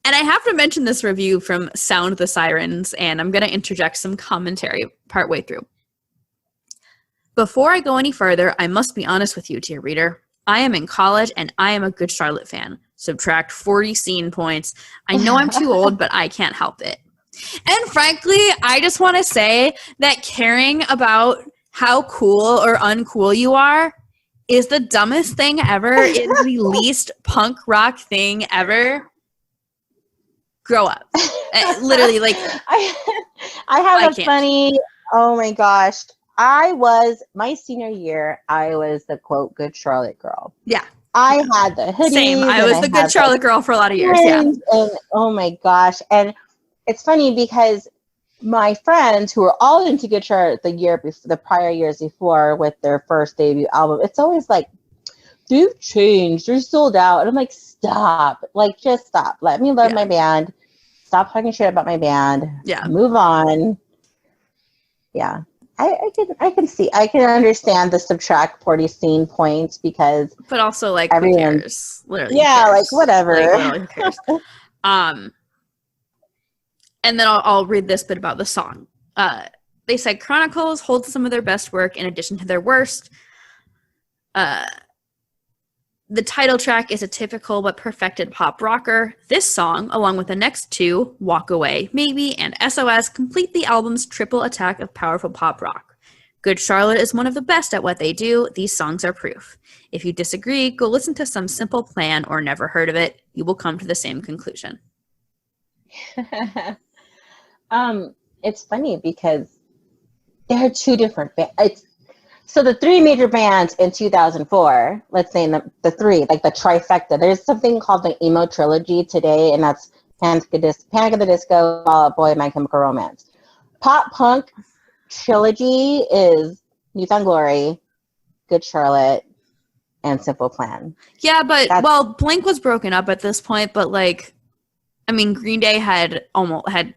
And I have to mention this review from Sound the Sirens, and I'm going to interject some commentary partway through. Before I go any further, I must be honest with you, dear reader. I am in college, and I am a Good Charlotte fan. Subtract 40 scene points. I know I'm too old, but I can't help it. And frankly, I just want to say that caring about how cool or uncool you are is the dumbest thing ever. It's the least punk rock thing ever. Grow up. Literally, like, I have a funny, oh my gosh. My senior year, I was the quote Good Charlotte girl. Yeah. I had the hoodies. Same. I was the Good Charlotte girl for a lot of years. Yeah. And oh my gosh. And it's funny because my friends who were all into Good Charlotte the prior years before with their first debut album, it's always like, they've changed. They're sold out. And I'm like, stop. Like, just stop. Let me love my band. Stop talking shit about my band. Yeah. Move on. Yeah. I can understand the subtract 40 scene points because but also like who cares? Literally. Yeah, cares? like whatever. Like, literally, who cares? And then I'll read this bit about the song. They said Chronicles holds some of their best work in addition to their worst. The title track is a typical but perfected pop rocker. This song, along with the next two, Walk Away, Maybe, and SOS, complete the album's triple attack of powerful pop rock. Good Charlotte is one of the best at what they do. These songs are proof. If you disagree, go listen to some Simple Plan or Never Heard of It. You will come to the same conclusion. It's funny because there are two different bands. So the three major bands in 2004, let's say the three, like the trifecta, there's something called the emo trilogy today, and that's Panic at the Disco, Fall Out Boy, My Chemical Romance. Pop punk trilogy is Youth on Glory, Good Charlotte, and Simple Plan. Yeah, but Blink was broken up at this point, but like, I mean, Green Day had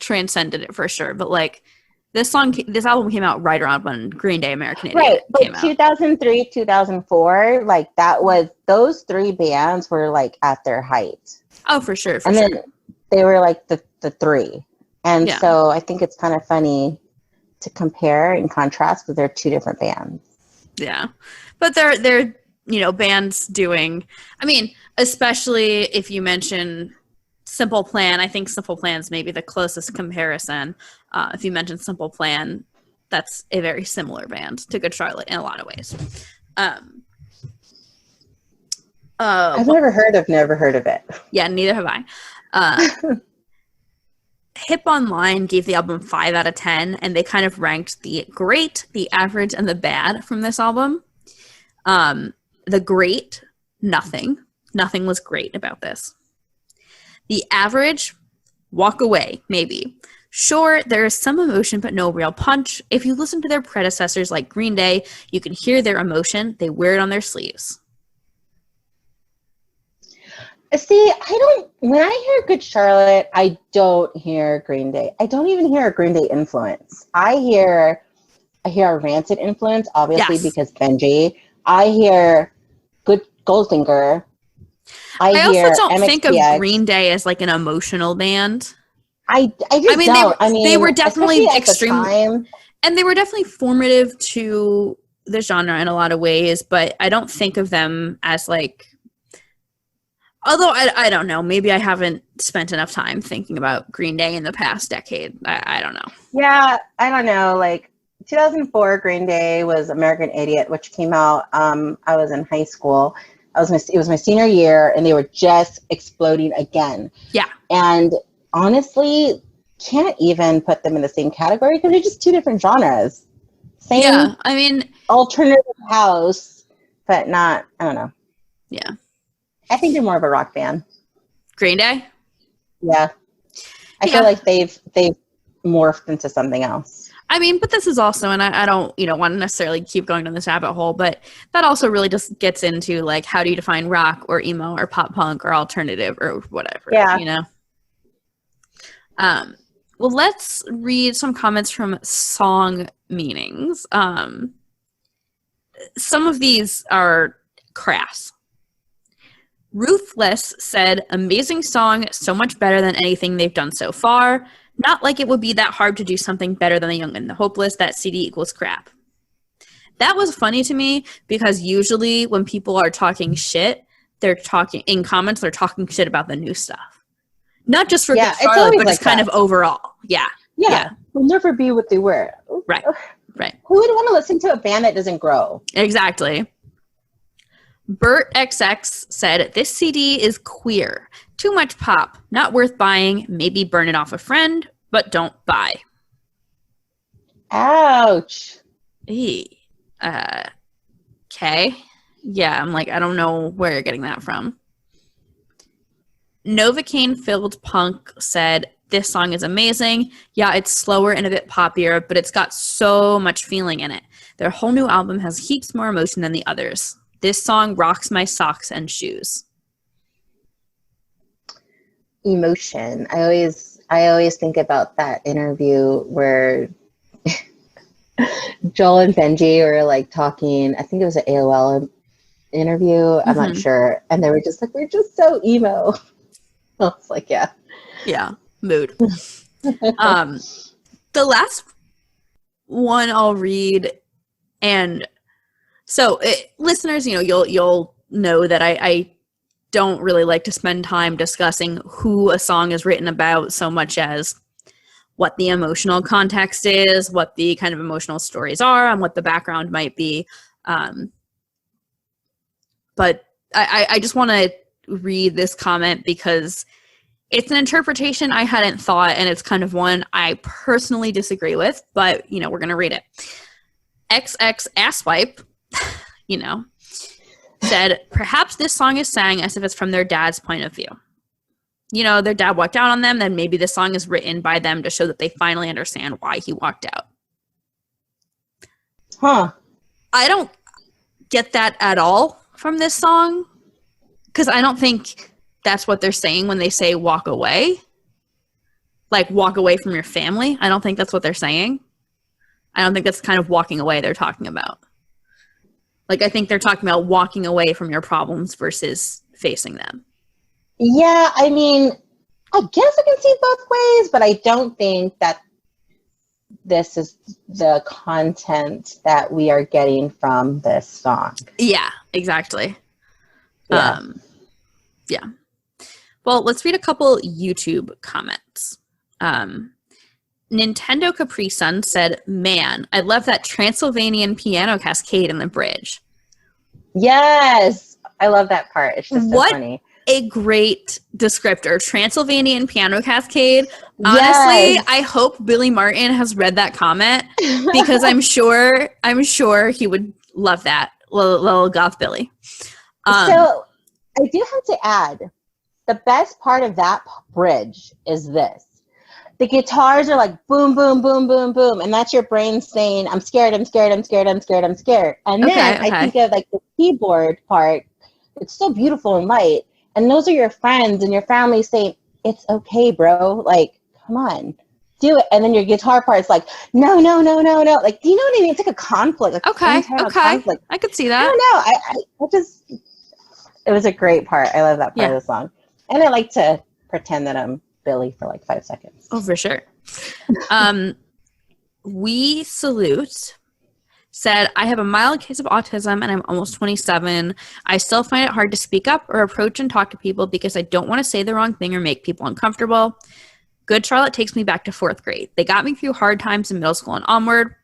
transcended it for sure, but like, this album came out right around when Green Day American Idiot came out. 2003, 2004, like those three bands were like at their height. Oh, for sure. Then they were like the three. And so I think it's kind of funny to compare and contrast because they're two different bands. Yeah. But they're bands doing, I mean, especially if you mention Simple Plan, I think Simple Plan's maybe the closest comparison. If you mention Simple Plan, that's a very similar band to Good Charlotte in a lot of ways. I've never heard of it. Yeah, neither have I. Hip Online gave the album 5 out of 10, and they kind of ranked the great, the average, and the bad from this album. The great, nothing. Nothing was great about this. The average, Walk Away, maybe. Sure, there is some emotion, but no real punch. If you listen to their predecessors like Green Day, you can hear their emotion. They wear it on their sleeves. See, when I hear Good Charlotte, I don't hear Green Day. I don't even hear a Green Day influence. I hear a Rancid influence, obviously, because Benji. I hear good Goldfinger. I also don't MXPX. Think of Green Day as like an emotional band. I mean, they were definitely extreme, and they were definitely formative to the genre in a lot of ways. But I don't think of them as like. Although I don't know, maybe I haven't spent enough time thinking about Green Day in the past decade. I don't know. Yeah, I don't know. Like 2004 Green Day was American Idiot, which came out. I was in high school. It was my senior year, and they were just exploding again. Yeah. And honestly, can't even put them in the same category because they're just two different genres. Same. Yeah, I mean, alternative house, but not. I don't know. Yeah. I think they're more of a rock band. Green Day. Yeah. I feel like they've morphed into something else. I mean, but this is also, and I don't, want to necessarily keep going down this rabbit hole, but that also really just gets into like, how do you define rock or emo or pop punk or alternative or whatever, Well, let's read some comments from song meanings. Some of these are crass. Ruthless said, amazing song, so much better than anything they've done so far. Not like it would be that hard to do something better than The Young and the Hopeless. That CD equals crap. That was funny to me because usually when people are talking shit, they're talking in comments, they're talking shit about the new stuff. Not just for Good Charlotte, but just kind of overall. Yeah. We'll never be what they were. Right. Who would want to listen to a band that doesn't grow? Exactly. Bert XX said, this CD is queer. Too much pop. Not worth buying. Maybe burn it off a friend, but don't buy. Ouch. Okay. Yeah, I'm like, I don't know where you're getting that from. Novocaine Filled Punk said, this song is amazing. Yeah, it's slower and a bit poppier, but it's got so much feeling in it. Their whole new album has heaps more emotion than the others. This song rocks my socks and shoes. Emotion. I always think about that interview where Joel and Benji were like talking. I think it was an AOL interview. I'm not sure. And they were just like, we're just so emo. I was like, yeah. Yeah. Mood. The last one I'll read, and so listeners, you'll know that I don't really like to spend time discussing who a song is written about so much as what the emotional context is, what the kind of emotional stories are, and what the background might be. But I just want to read this comment because it's an interpretation I hadn't thought, and it's kind of one I personally disagree with, but, we're going to read it. XX Asswipe, said, perhaps this song is sang as if it's from their dad's point of view. Their dad walked out on them, then maybe this song is written by them to show that they finally understand why he walked out. Huh. I don't get that at all from this song, because I don't think that's what they're saying when they say walk away. Like, walk away from your family. I don't think that's what they're saying. I don't think that's kind of walking away they're talking about. Like, I think they're talking about walking away from your problems versus facing them. Yeah, I mean, I guess I can see both ways, but I don't think that this is the content that we are getting from this song. Yeah, exactly. Yeah. Yeah. Well, let's read a couple YouTube comments. Nintendo Capri Sun said, man, I love that Transylvanian piano cascade in the bridge. Yes. I love that part. It's just so funny. A great descriptor. Transylvanian piano cascade. Honestly, I hope Billy Martin has read that comment because I'm sure he would love that. Little goth Billy. So I do have to add, the best part of that bridge is this. The guitars are like boom, boom, boom, boom, boom. And that's your brain saying, I'm scared, I'm scared, I'm scared, I'm scared, I'm scared. And then I think of like the keyboard part. It's so beautiful and light. And those are your friends and your family saying, it's okay, bro. Like, come on, do it. And then your guitar part's like, no, no, no, no, no. Like, do you know what I mean? It's like a conflict. Like conflict. I could see that. I don't know. I just, it was a great part. I love that part of the song. And I like to pretend that I'm Billy for like 5 seconds. Oh, for sure. We Salute said, I have a mild case of autism and I'm almost 27. I still find it hard to speak up or approach and talk to people because I don't want to say the wrong thing or make people uncomfortable. Good Charlotte takes me back to 4th grade. They got me through hard times in middle school and onward.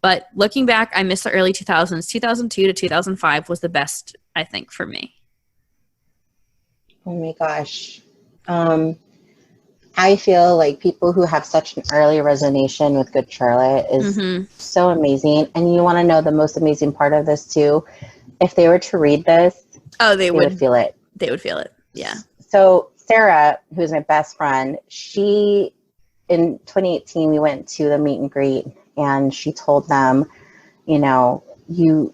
But looking back, I miss the early 2000s. 2002 to 2005 was the best, I think, for me. Oh my gosh. I feel like people who have such an early resonation with Good Charlotte is so amazing. And you want to know the most amazing part of this too? If they were to read this, they would feel it. They would feel it. Yeah. So Sarah, who's my best friend, she, in 2018, we went to the meet and greet and she told them, you know, you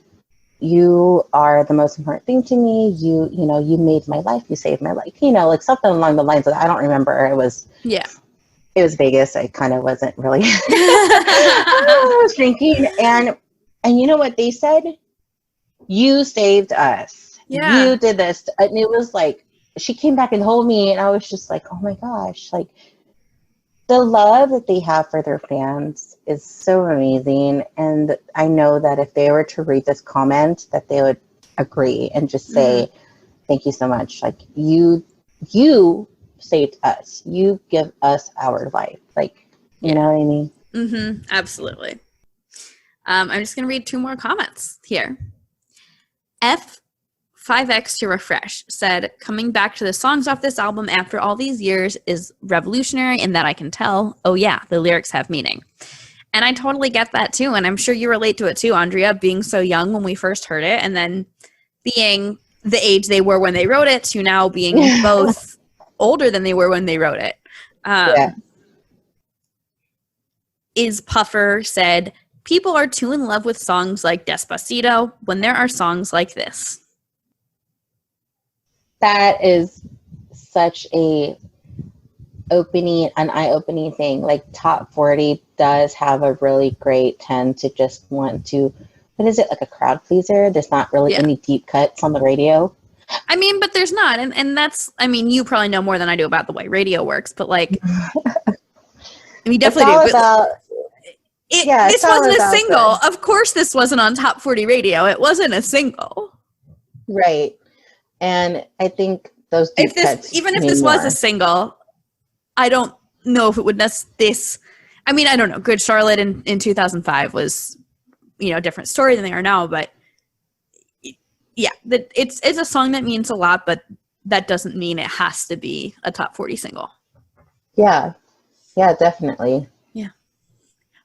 are the most important thing to me. You know, you made my life. You saved my life. You know, like something along the lines of that. I don't remember. It was Vegas. I kind of wasn't really. I was drinking, and you know what they said? You saved us. Yeah. You did this, and it was like she came back and told me, and I was just like, oh my gosh, like. The love that they have for their fans is so amazing. And I know that if they were to read this comment, that they would agree and just say, thank you so much. Like you saved us. You give us our life. Like, you know what I mean? Mm-hmm. Absolutely. I'm just going to read 2 more comments here. F5X to refresh said, coming back to the songs off this album after all these years is revolutionary in that I can tell, oh yeah, the lyrics have meaning. And I totally get that too. And I'm sure you relate to it too, Andrea, being so young when we first heard it and then being the age they were when they wrote it to now being both older than they were when they wrote it. Is Puffer said, people are too in love with songs like Despacito when there are songs like this. That is such an eye-opening thing. Like Top 40 does have a really great tend to just want to, what is it, like a crowd pleaser? There's not really any deep cuts on the radio. I mean, but there's not. And that's, I mean, you probably know more than I do about the way radio works, but like, we definitely do. This wasn't a single. Of course this wasn't on Top 40 radio. It wasn't a single. Right. And I think those deep cuts even if this was a single, I don't know if it would I mean, I don't know. Good Charlotte in 2005 was, you know, a different story than they are now. But yeah, it's a song that means a lot, but that doesn't mean it has to be a Top 40 single. Yeah. Yeah, definitely. Yeah.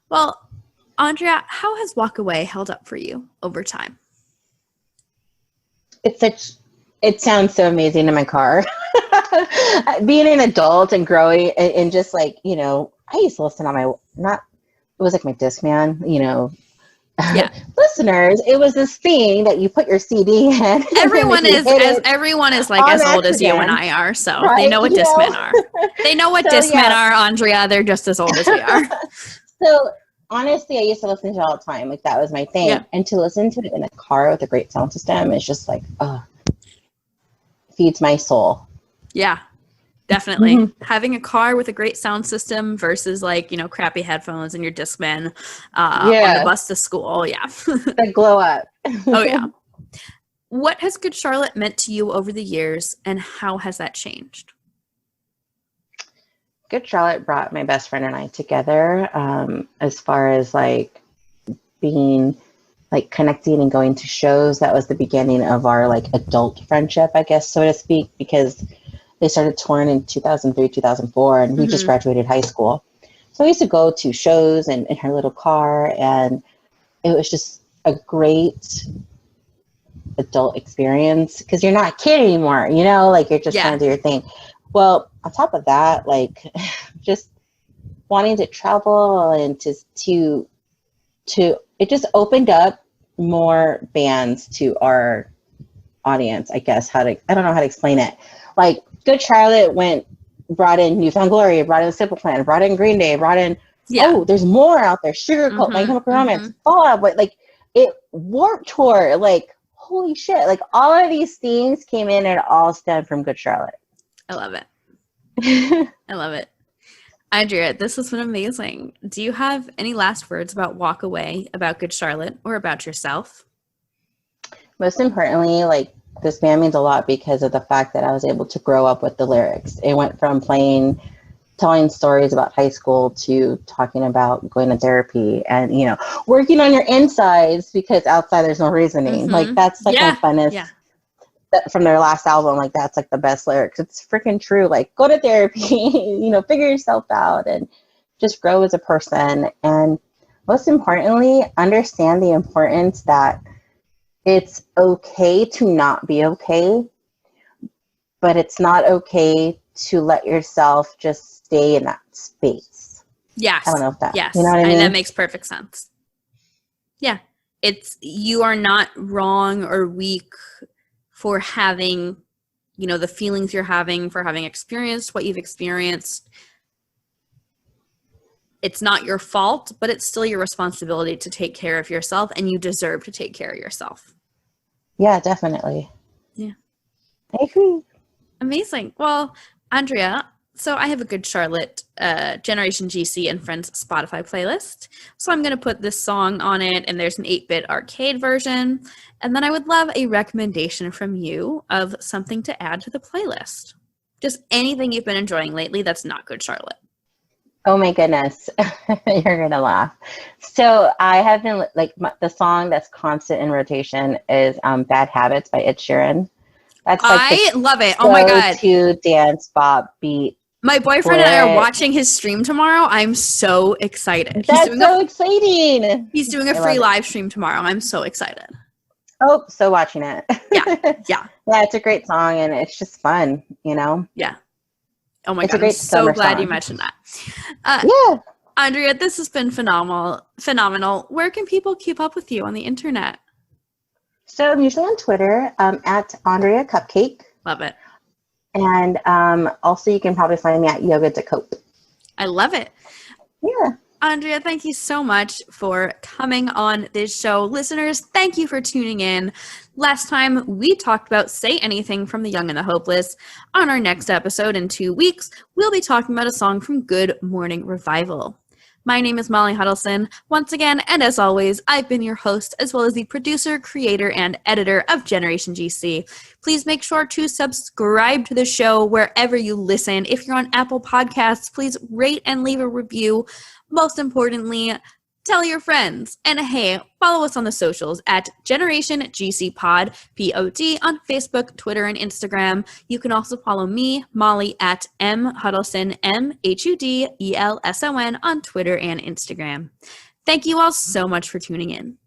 Well, Andrea, how has Walk Away held up for you over time? It sounds so amazing in my car. Being an adult and growing and just like, you know, I used to listen on it was like my Discman, you know. Yeah. Listeners, it was this thing that you put your CD in. Everyone is like as old as you and I are, so right? They know what Discmen are. They know what Discmen are, Andrea. They're just as old as we are. So honestly, I used to listen to it all the time. Like that was my thing. Yeah. And to listen to it in a car with a great sound system is just like, feeds my soul. Yeah, definitely. Having a car with a great sound system versus like, you know, crappy headphones and your Discman on the bus to school. Yeah. That glow up. Oh, yeah. What has Good Charlotte meant to you over the years and how has that changed? Good Charlotte brought my best friend and I together as far as like being like connecting and going to shows. That was the beginning of our like adult friendship, I guess, so to speak, because they started touring in 2003, 2004, and we just graduated high school. So I used to go to shows in her little car, and it was just a great adult experience because you're not a kid anymore, you know, like you're just trying to do your thing. Well, on top of that, like just wanting to travel and to it just opened up more bands to our audience, I guess. I don't know how to explain it. Like Good Charlotte brought in Newfound Glory, brought in Simple Plan, brought in Green Day, brought in, there's more out there. Sugarcoat, My Chemical Romance, Fallout, but like it Warped Tour, like holy shit. Like all of these things came in and all stemmed from Good Charlotte. I love it. I love it. Andrea, this has been amazing. Do you have any last words about Walk Away, about Good Charlotte, or about yourself? Most importantly, like this band means a lot because of the fact that I was able to grow up with the lyrics. It went from playing telling stories about high school to talking about going to therapy and, you know, working on your insides because outside there's no reasoning. Mm-hmm. Like, that's like my funnest. Yeah. From their last album, like, that's like the best lyrics. It's freaking true. Like, go to therapy, you know, figure yourself out and just grow as a person. And most importantly, understand the importance that it's okay to not be okay, but it's not okay to let yourself just stay in that space. Yes. I don't know if that, yes. You know what I mean? And that makes perfect sense. Yeah. You are not wrong or weak for having, you know, the feelings you're having, for having experienced what you've experienced. It's not your fault, but it's still your responsibility to take care of yourself, and you deserve to take care of yourself. Yeah, definitely. Yeah. I agree. Amazing. Well, Andrea, so I have a Good Charlotte Generation GC and Friends Spotify playlist. So I'm going to put this song on it, and there's an 8-bit arcade version. And then I would love a recommendation from you of something to add to the playlist. Just anything you've been enjoying lately that's not Good Charlotte. Oh my goodness. You're going to laugh. So I have been, like, the song that's constant in rotation is Bad Habits by Ed Sheeran. That's like I love it. Oh my God. To dance, bop, beat. My boyfriend and I are watching his stream tomorrow. I'm so excited. That's so exciting. He's doing a free live stream tomorrow. I'm so excited. Oh, so watching it. Yeah. Yeah, it's a great song, and it's just fun, you know? Yeah. Oh my God, I'm so glad you mentioned that. Yeah. Andrea, this has been phenomenal. Where can people keep up with you on the internet? So I'm usually on Twitter at Andrea Cupcake. Love it. And also you can probably find me at Yoga to Cope. I love it. Yeah. Andrea, thank you so much for coming on this show. Listeners, thank you for tuning in. Last time we talked about Say Anything from The Young and the Hopeless. On our next episode in 2 weeks, we'll be talking about a song from Good Morning Revival. My name is Molly Hudelson. Once again, and as always, I've been your host, as well as the producer, creator, and editor of Generation GC. Please make sure to subscribe to the show wherever you listen. If you're on Apple Podcasts, please rate and leave a review. Most importantly, tell your friends. And hey, follow us on the socials at Generation GC Pod, POD, on Facebook, Twitter, and Instagram. You can also follow me, Molly, at M Hudelson, MHUDELSON, on Twitter and Instagram. Thank you all so much for tuning in.